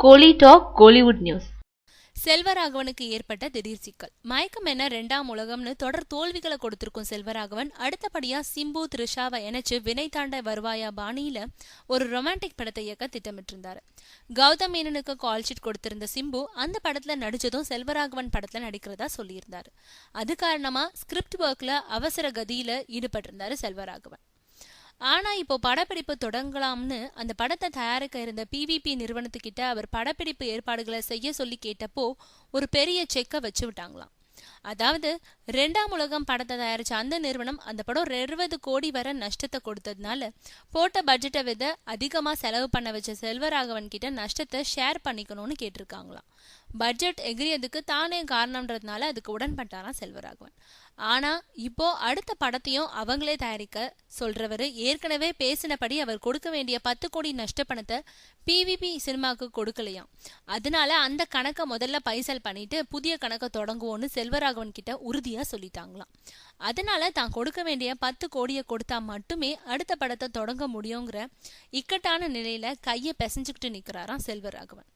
கோலி talk Kollywood news. செல்வராகவனுக்கு ஏற்பட்ட திடீர் சிக்கல். மயக்கம் என்ன 2ஆம் உலகம்னு தொடர் தோல்விகளை கொடுத்திருக்கும் செல்வராகவன் அடுத்தபடியா சிம்பு த்ரிஷாவை இணைச்சு வினை தாண்ட வருவாயா பாணியில ஒரு ரொமான்டிக் படத்தை இயக்க திட்டமிட்டிருந்தாரு. கௌதம் மேனனுக்கு கால் ஷீட் கொடுத்திருந்த சிம்பு அந்த படத்துல நடிச்சதும் செல்வராகவன் படத்துல நடிக்கிறதா சொல்லியிருந்தாரு. அது காரணமா ஸ்கிரிப்ட் ஒர்க்ல அவசர கதியில ஈடுபட்டிருந்தாரு செல்வராகவன். ஆனா இப்போ படப்பிடிப்பு தொடங்கலாம்னு அந்த படத்தை தயாரிக்க இருந்த PVP நிறுவனத்துக்கிட்ட அவர் படப்பிடிப்பு ஏற்பாடுகளை செய்ய சொல்லி கேட்டப்போ ஒரு பெரிய செக்கை வச்சு விட்டாங்களாம். அதாவது 2ஆம் உலகம் படத்தை தயாரிச்ச அந்த நிறுவனம் அந்த படம் 20 கோடி வரை நஷ்டத்தை கொடுத்ததுனால போட்ட பட்ஜெட்டை விட அதிகமா செலவு பண்ண வச்ச செல்வராகவன் கிட்ட நஷ்டத்தை ஷேர் பண்ணிக்கணும்னு கேட்டிருக்காங்களாம். பட்ஜெட் எகிரியதுக்கு தானே காரணம்ன்றதுனால அதுக்கு உடன்பட்டாராம் செல்வராகவன். ஆனா இப்போ அடுத்த படத்தையும் அவங்களே தயாரிக்க சொல்றவரு ஏற்கனவே பேசினபடி அவர் கொடுக்க வேண்டிய 10 கோடி நஷ்ட பணத்தை PVP சினிமாவுக்கு கொடுக்கலையாம். அதனால அந்த கணக்கை முதல்ல பைசல் பண்ணிட்டு புதிய கணக்கை தொடங்குவோன்னு செல்வராகவன் கிட்ட உறுதியா சொல்லிட்டாங்களாம். அதனால தான் கொடுக்க வேண்டிய 10 கோடியை கொடுத்தா மட்டுமே அடுத்த படத்தை தொடங்க முடியுங்கிற இக்கட்டான நிலையில கையை பிசைஞ்சுக்கிட்டு நிக்கிறாராம் செல்வராகவன்.